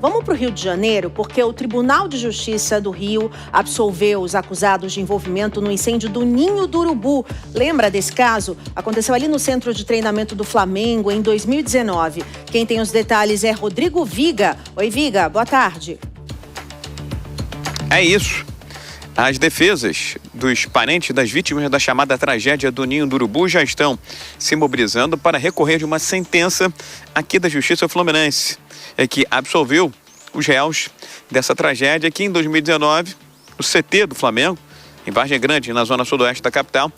Vamos para o Rio de Janeiro, porque o Tribunal de Justiça do Rio absolveu os acusados de envolvimento no incêndio do Ninho do Urubu. Lembra desse caso? Aconteceu ali no Centro de Treinamento do Flamengo em 2019. Quem tem os detalhes é Rodrigo Viga. Oi, Viga, boa tarde. É isso. As defesas dos parentes das vítimas da chamada tragédia do Ninho do Urubu já estão se mobilizando para recorrer de uma sentença aqui da Justiça Fluminense, que absolveu os réus dessa tragédia que em 2019, o CT do Flamengo, em Vargem Grande, na zona sudoeste da capital,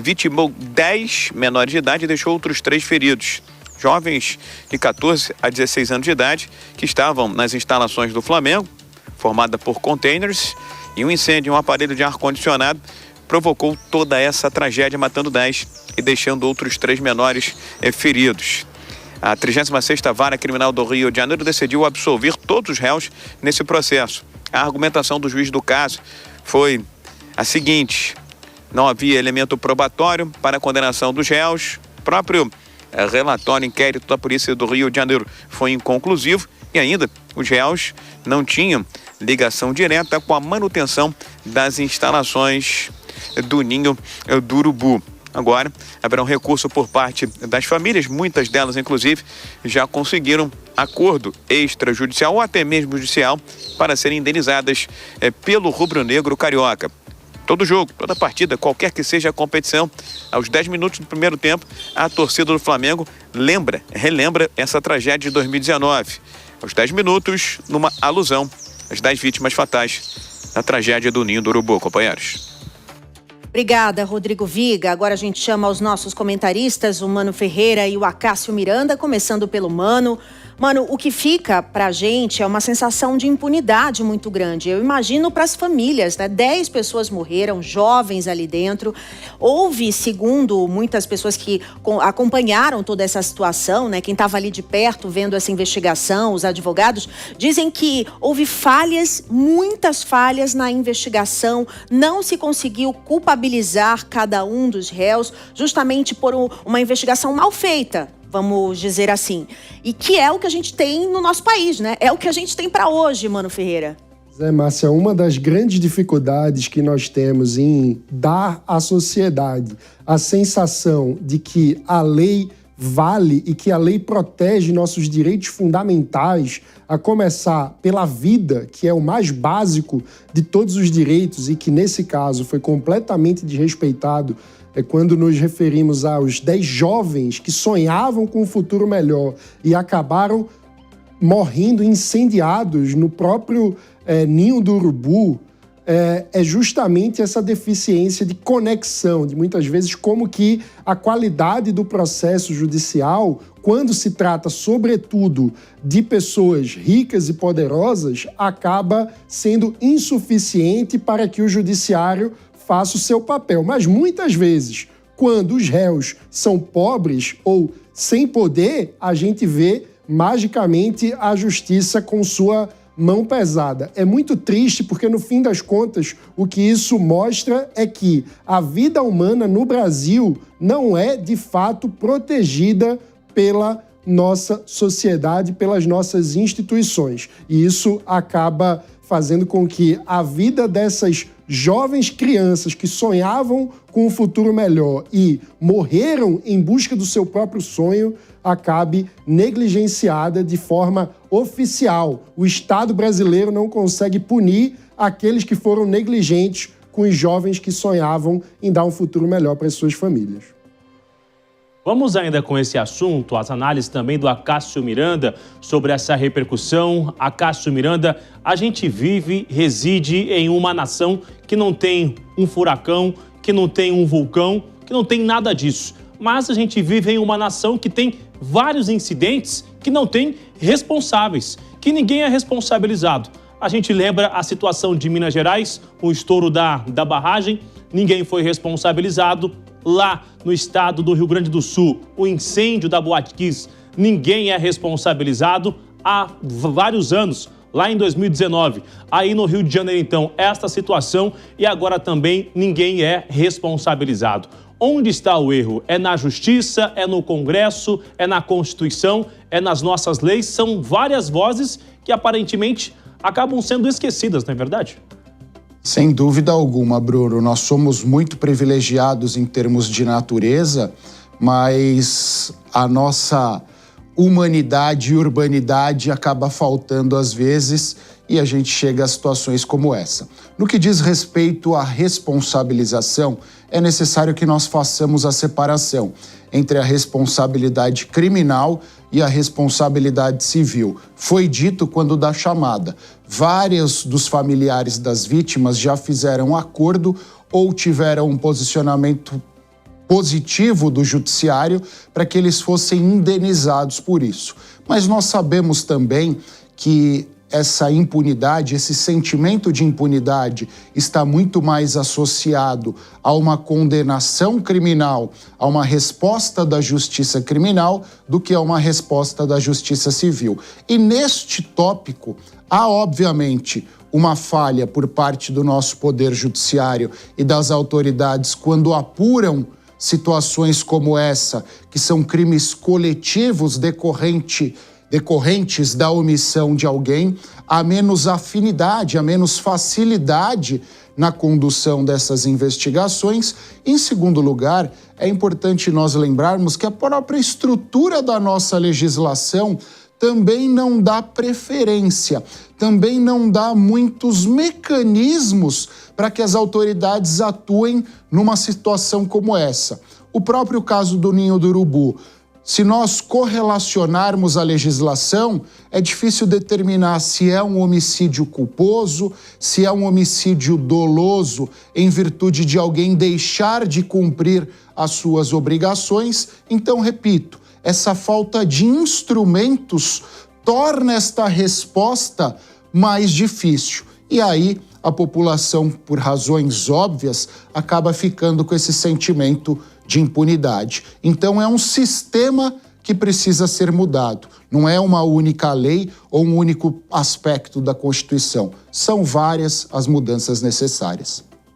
vitimou 10 menores de idade e deixou outros 3 feridos. Jovens de 14 a 16 anos de idade que estavam nas instalações do Flamengo, formada por containers, e um incêndio em um aparelho de ar-condicionado provocou toda essa tragédia, matando 10 e deixando outros 3 menores feridos. A 36ª Vara Criminal do Rio de Janeiro decidiu absolver todos os réus nesse processo. A argumentação do juiz do caso foi a seguinte: não havia elemento probatório para a condenação dos réus, o próprio relatório inquérito da Polícia do Rio de Janeiro foi inconclusivo e ainda os réus não tinham ligação direta com a manutenção das instalações do Ninho do Urubu. Agora, haverá um recurso por parte das famílias, muitas delas, inclusive, já conseguiram acordo extrajudicial ou até mesmo judicial para serem indenizadas pelo rubro-negro carioca. Todo jogo, toda partida, qualquer que seja a competição, aos 10 minutos do primeiro tempo, a torcida do Flamengo relembra essa tragédia de 2019. Aos 10 minutos, numa alusão às 10 vítimas fatais da tragédia do Ninho do Urubu, companheiros. Obrigada, Rodrigo Viga. Agora a gente chama os nossos comentaristas, o Mano Ferreira e o Acácio Miranda, começando pelo Mano. Mano, o que fica pra gente é uma sensação de impunidade muito grande. Eu imagino para as famílias, né? 10 pessoas morreram, jovens ali dentro. Houve, segundo muitas pessoas que acompanharam toda essa situação, né? Quem estava ali de perto vendo essa investigação, os advogados, dizem que houve falhas, muitas falhas na investigação. Não se conseguiu culpabilizar cada um dos réus, justamente por uma investigação mal feita, vamos dizer assim. E que é o que a gente tem no nosso país, né? É o que a gente tem para hoje, Mano Ferreira. Márcia, uma das grandes dificuldades que nós temos em dar à sociedade a sensação de que a lei vale e que a lei protege nossos direitos fundamentais, a começar pela vida, que é o mais básico de todos os direitos e que, nesse caso, foi completamente desrespeitado, é quando nos referimos aos 10 jovens que sonhavam com um futuro melhor e acabaram morrendo incendiados no próprio Ninho do Urubu. É justamente essa deficiência de conexão, de muitas vezes como que a qualidade do processo judicial, quando se trata sobretudo de pessoas ricas e poderosas, acaba sendo insuficiente para que o judiciário faça o seu papel. Mas muitas vezes, quando os réus são pobres ou sem poder, a gente vê magicamente a justiça com sua mão pesada. É muito triste porque, no fim das contas, o que isso mostra é que a vida humana no Brasil não é, de fato, protegida pela nossa sociedade, pelas nossas instituições. E isso acaba fazendo com que a vida dessas jovens crianças que sonhavam com um futuro melhor e morreram em busca do seu próprio sonho acabe negligenciada de forma oficial. O Estado brasileiro não consegue punir aqueles que foram negligentes com os jovens que sonhavam em dar um futuro melhor para as suas famílias. Vamos ainda com esse assunto, as análises também do Acácio Miranda sobre essa repercussão. Acácio Miranda, a gente reside em uma nação que não tem um furacão, que não tem um vulcão, que não tem nada disso. Mas a gente vive em uma nação que tem vários incidentes que não tem responsáveis, que ninguém é responsabilizado. A gente lembra a situação de Minas Gerais, o estouro da barragem, ninguém foi responsabilizado. Lá no estado do Rio Grande do Sul, o incêndio da Boate Kiss, ninguém é responsabilizado há vários anos, lá em 2019. Aí no Rio de Janeiro, então, esta situação e agora também ninguém é responsabilizado. Onde está o erro? É na Justiça? É no Congresso? É na Constituição? É nas nossas leis? São várias vozes que aparentemente acabam sendo esquecidas, não é verdade? Sem dúvida alguma, Bruno. Nós somos muito privilegiados em termos de natureza, mas a nossa humanidade e urbanidade acaba faltando às vezes e a gente chega a situações como essa. No que diz respeito à responsabilização, é necessário que nós façamos a separação entre a responsabilidade criminal e a responsabilidade civil. Foi dito quando da chamada. Vários dos familiares das vítimas já fizeram acordo ou tiveram um posicionamento positivo do judiciário para que eles fossem indenizados por isso. Mas nós sabemos também que essa impunidade, esse sentimento de impunidade está muito mais associado a uma condenação criminal, a uma resposta da justiça criminal, do que a uma resposta da justiça civil. E neste tópico, há obviamente uma falha por parte do nosso poder judiciário e das autoridades quando apuram situações como essa, que são crimes coletivos decorrentes da omissão de alguém, há menos afinidade, há menos facilidade na condução dessas investigações. Em segundo lugar, é importante nós lembrarmos que a própria estrutura da nossa legislação também não dá preferência, também não dá muitos mecanismos para que as autoridades atuem numa situação como essa. O próprio caso do Ninho do Urubu. Se nós correlacionarmos a legislação, é difícil determinar se é um homicídio culposo, se é um homicídio doloso em virtude de alguém deixar de cumprir as suas obrigações. Então, repito, essa falta de instrumentos torna esta resposta mais difícil. E aí, a população, por razões óbvias, acaba ficando com esse sentimento de impunidade. Então é um sistema que precisa ser mudado. Não é uma única lei ou um único aspecto da Constituição. São várias as mudanças necessárias.